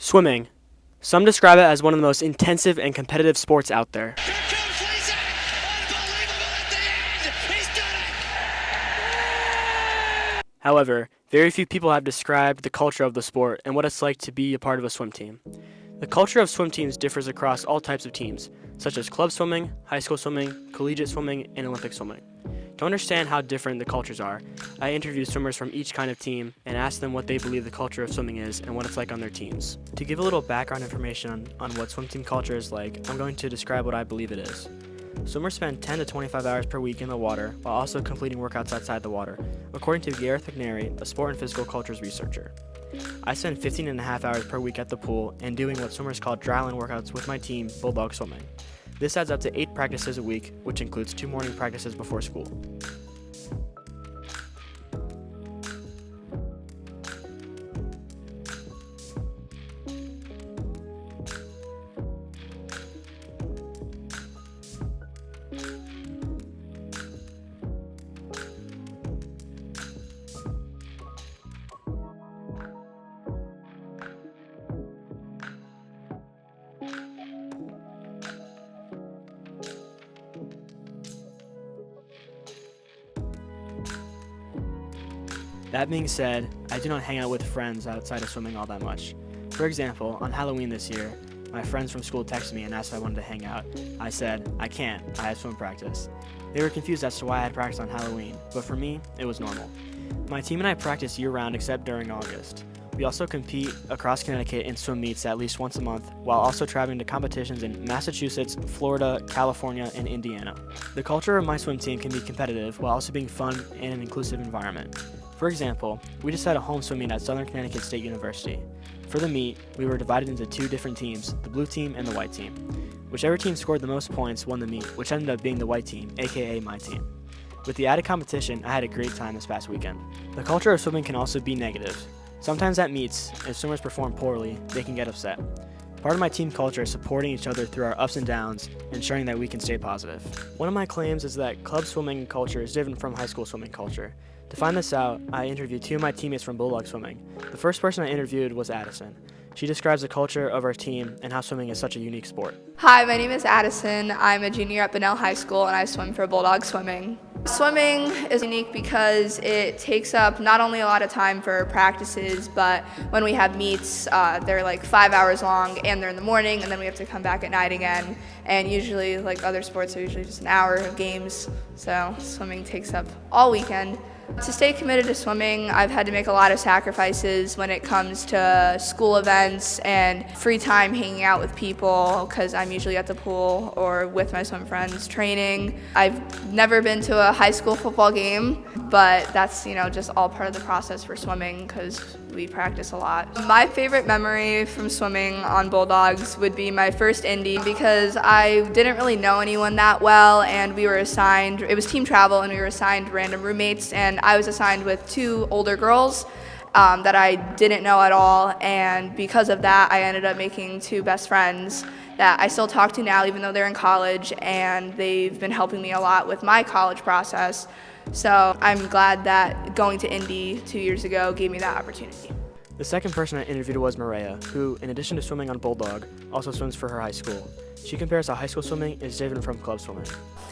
Swimming. Some describe it as one of the most intensive and competitive sports out there. Here comes Lisa! Unbelievable at the end! He's done it! However, very few people have described the culture of the sport and what it's like to be a part of a swim team. The culture of swim teams differs across all types of teams, such as club swimming, high school swimming, collegiate swimming, and Olympic swimming. To understand how different the cultures are, I interviewed swimmers from each kind of team and asked them what they believe the culture of swimming is and what it's like on their teams. To give a little background information on what swim team culture is like, I'm going to describe what I believe it is. Swimmers spend 10 to 25 hours per week in the water while also completing workouts outside the water, according to Gareth McNary, a sport and physical cultures researcher. I spend 15 and a half hours per week at the pool and doing what swimmers call dryland workouts with my team, Bulldog Swimming. This adds up to 8 practices a week, which includes 2 morning practices before school. That being said, I do not hang out with friends outside of swimming all that much. For example, on Halloween this year, my friends from school texted me and asked if I wanted to hang out. I said, I can't, I have swim practice. They were confused as to why I had practice on Halloween, but for me, it was normal. My team and I practice year-round except during August. We also compete across Connecticut in swim meets at least once a month, while also traveling to competitions in Massachusetts, Florida, California, and Indiana. The culture of my swim team can be competitive while also being fun and an inclusive environment. For example, we just had a home swim meet at Southern Connecticut State University. For the meet, we were divided into 2 different teams, the blue team and the white team. Whichever team scored the most points won the meet, which ended up being the white team, aka my team. With the added competition, I had a great time this past weekend. The culture of swimming can also be negative. Sometimes at meets, if swimmers perform poorly, they can get upset. Part of my team culture is supporting each other through our ups and downs, ensuring that we can stay positive. One of my claims is that club swimming culture is different from high school swimming culture. To find this out, I interviewed 2 of my teammates from Bulldog Swimming. The first person I interviewed was Addison. She describes the culture of our team and how swimming is such a unique sport. Hi, my name is Addison. I'm a junior at Bunnell High School and I swim for Bulldog Swimming. Swimming is unique because it takes up not only a lot of time for practices, but when we have meets, they're like 5 hours long and they're in the morning and then we have to come back at night again. And usually, like other sports, are usually just an hour of games. So swimming takes up all weekend. To stay committed to swimming, I've had to make a lot of sacrifices when it comes to school events and free time hanging out with people because I'm usually at the pool or with my swim friends training. I've never been to a high school football game, but that's, just all part of the process for swimming because we practice a lot. My favorite memory from swimming on Bulldogs would be my first Indy because I didn't really know anyone that well and we were assigned, it was team travel and we were assigned random roommates and I was assigned with 2 older girls that I didn't know at all, and because of that I ended up making 2 best friends that I still talk to now even though they're in college, and they've been helping me a lot with my college process. So I'm glad that going to Indy 2 years ago gave me that opportunity. The second person I interviewed was Maria, who, in addition to swimming on Bulldog, also swims for her high school. She compares how high school swimming is different from club swimming.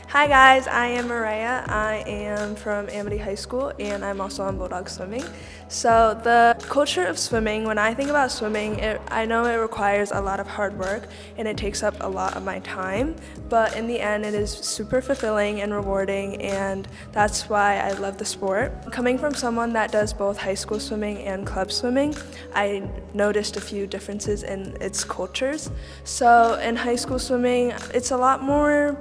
Hi guys, I am Mariah. I am from Amity High School and I'm also on Bulldog Swimming. So the culture of swimming, when I think about swimming, I know it requires a lot of hard work and it takes up a lot of my time, but in the end it is super fulfilling and rewarding, and that's why I love the sport. Coming from someone that does both high school swimming and club swimming, I noticed a few differences in its cultures. So in high school swimming, it's a lot more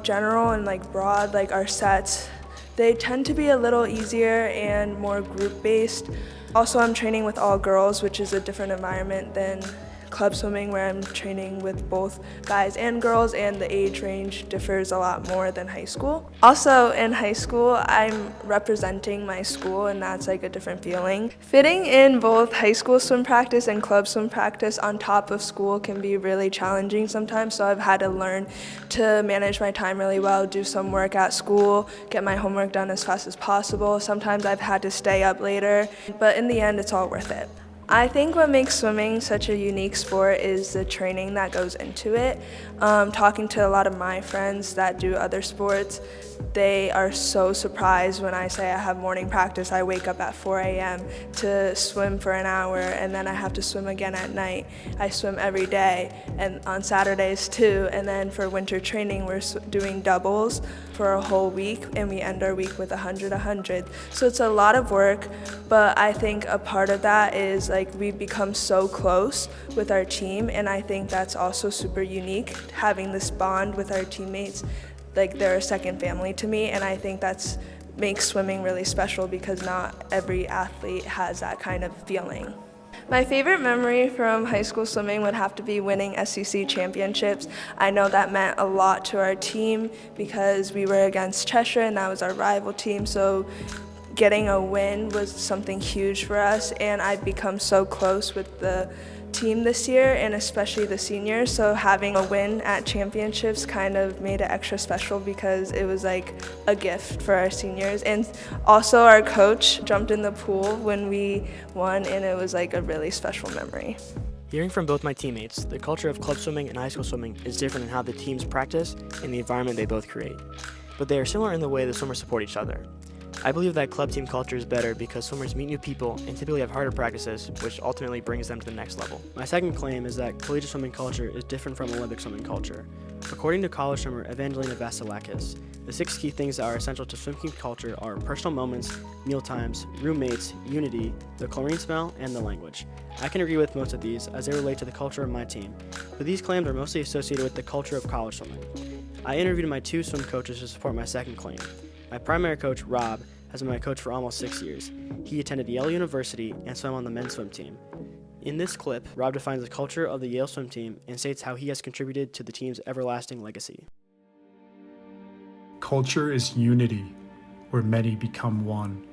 general and broad, our sets. They tend to be a little easier and more group-based. Also, I'm training with all girls, which is a different environment than club swimming, where I'm training with both guys and girls, and the age range differs a lot more than high school. Also, in high school, I'm representing my school, and that's a different feeling. Fitting in both high school swim practice and club swim practice on top of school can be really challenging sometimes, so I've had to learn to manage my time really well, do some work at school, get my homework done as fast as possible. Sometimes I've had to stay up later, but in the end, it's all worth it. I think what makes swimming such a unique sport is the training that goes into it. Talking to a lot of my friends that do other sports, they are so surprised when I say I have morning practice. I wake up at 4 a.m. to swim for an hour, and then I have to swim again at night. I swim every day, and on Saturdays too. And then for winter training, we're doing doubles for a whole week, and we end our week with 100. So it's a lot of work, but I think a part of that is like we become so close with our team, and I think that's also super unique, having this bond with our teammates. Like they're a second family to me, and I think that's makes swimming really special because not every athlete has that kind of feeling. My favorite memory from high school swimming would have to be winning SEC championships. I know that meant a lot to our team because we were against Cheshire and that was our rival team, so getting a win was something huge for us, and I've become so close with the team this year, and especially the seniors, so having a win at championships kind of made it extra special because it was like a gift for our seniors. And also our coach jumped in the pool when we won, and it was like a really special memory. Hearing from both my teammates, the culture of club swimming and high school swimming is different in how the teams practice and the environment they both create, but they are similar in the way the swimmers support each other. I believe that club team culture is better because swimmers meet new people and typically have harder practices, which ultimately brings them to the next level. My second claim is that collegiate swimming culture is different from Olympic swimming culture. According to college swimmer Evangelina Vasilakis, the 6 key things that are essential to swim team culture are personal moments, meal times, roommates, unity, the chlorine smell, and the language. I can agree with most of these as they relate to the culture of my team, but these claims are mostly associated with the culture of college swimming. I interviewed my 2 swim coaches to support my second claim. My primary coach, Rob, has been my coach for almost 6 years. He attended Yale University and swam on the men's swim team. In this clip, Rob defines the culture of the Yale swim team and states how he has contributed to the team's everlasting legacy. Culture is unity, where many become one.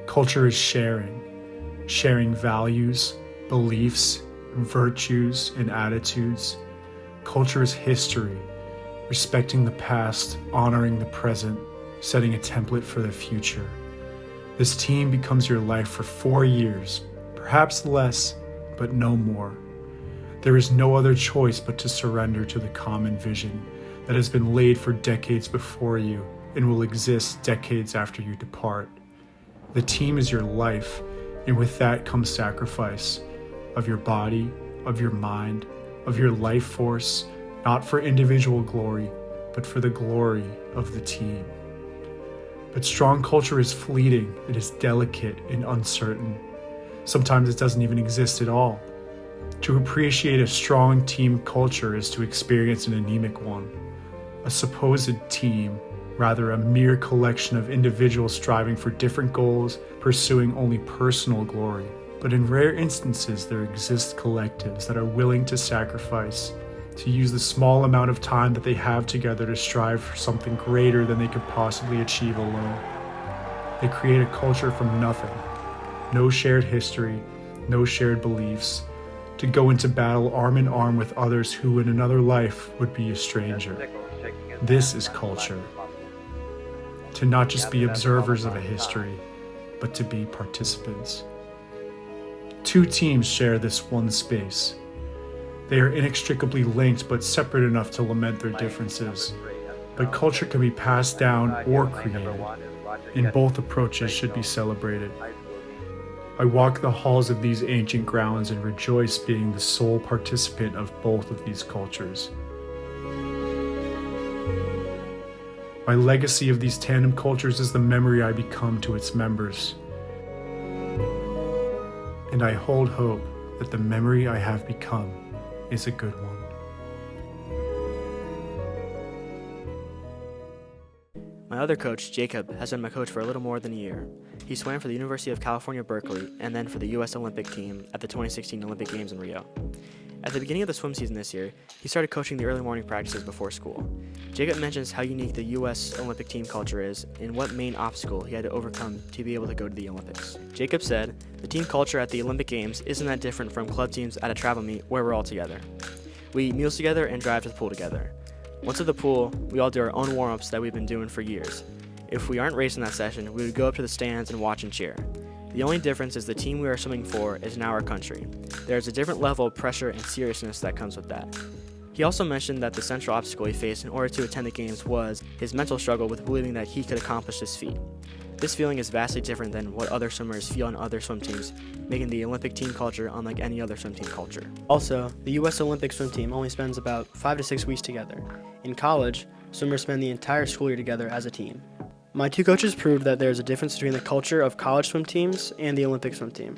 Culture is sharing values, beliefs, virtues, and attitudes. Culture is history, respecting the past, honoring the present, setting a template for the future. This team becomes your life for 4 years, perhaps less, but no more. There is no other choice but to surrender to the common vision that has been laid for decades before you and will exist decades after you depart. The team is your life, and with that comes sacrifice of your body, of your mind, of your life force, not for individual glory, but for the glory of the team. But strong culture is fleeting, it is delicate and uncertain. Sometimes it doesn't even exist at all. To appreciate a strong team culture is to experience an anemic one. A supposed team, rather a mere collection of individuals striving for different goals, pursuing only personal glory. But in rare instances, there exist collectives that are willing to sacrifice, to use the small amount of time that they have together to strive for something greater than they could possibly achieve alone. They create a culture from nothing, no shared history, no shared beliefs, to go into battle arm in arm with others who in another life would be a stranger. This is culture. To not just be observers of a history, but to be participants. 2 teams share this one space. They are inextricably linked but separate enough to lament their differences. But culture can be passed down or created, and both approaches should be celebrated. I walk the halls of these ancient grounds and rejoice being the sole participant of both of these cultures. My legacy of these tandem cultures is the memory I become to its members. And I hold hope that the memory I have become is a good one. My other coach, Jacob, has been my coach for a little more than a year. He swam for the University of California, Berkeley, and then for the U.S. Olympic team at the 2016 Olympic Games in Rio. At the beginning of the swim season this year, he started coaching the early morning practices before school. Jacob mentions how unique the U.S. Olympic team culture is and what main obstacle he had to overcome to be able to go to the Olympics. Jacob said, "The team culture at the Olympic Games isn't that different from club teams at a travel meet where we're all together. We eat meals together and drive to the pool together. Once at the pool, we all do our own warm-ups that we've been doing for years. If we aren't racing that session, we would go up to the stands and watch and cheer. The only difference is the team we are swimming for is now our country. There is a different level of pressure and seriousness that comes with that. He also mentioned that the central obstacle he faced in order to attend the games was his mental struggle with believing that he could accomplish this feat. This feeling is vastly different than what other swimmers feel on other swim teams, making the Olympic team culture unlike any other swim team culture. Also, the U.S. Olympic swim team only spends about 5 to 6 weeks together. In college, swimmers spend the entire school year together as a team. My two coaches proved that there is a difference between the culture of college swim teams and the Olympic swim team.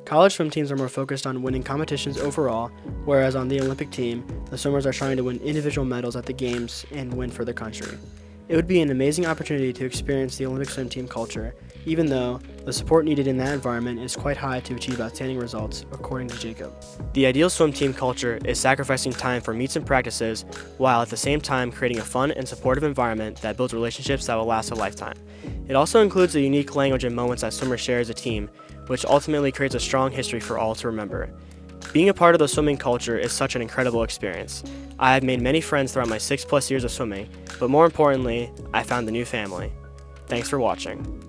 College swim teams are more focused on winning competitions overall, whereas on the Olympic team, the swimmers are trying to win individual medals at the games and win for their country. It would be an amazing opportunity to experience the Olympic swim team culture, even though the support needed in that environment is quite high to achieve outstanding results, according to Jacob. The ideal swim team culture is sacrificing time for meets and practices, while at the same time creating a fun and supportive environment that builds relationships that will last a lifetime. It also includes a unique language and moments that swimmers share as a team, which ultimately creates a strong history for all to remember. Being a part of the swimming culture is such an incredible experience. I have made many friends throughout my 6+ years of swimming, but more importantly, I found a new family. Thanks for watching.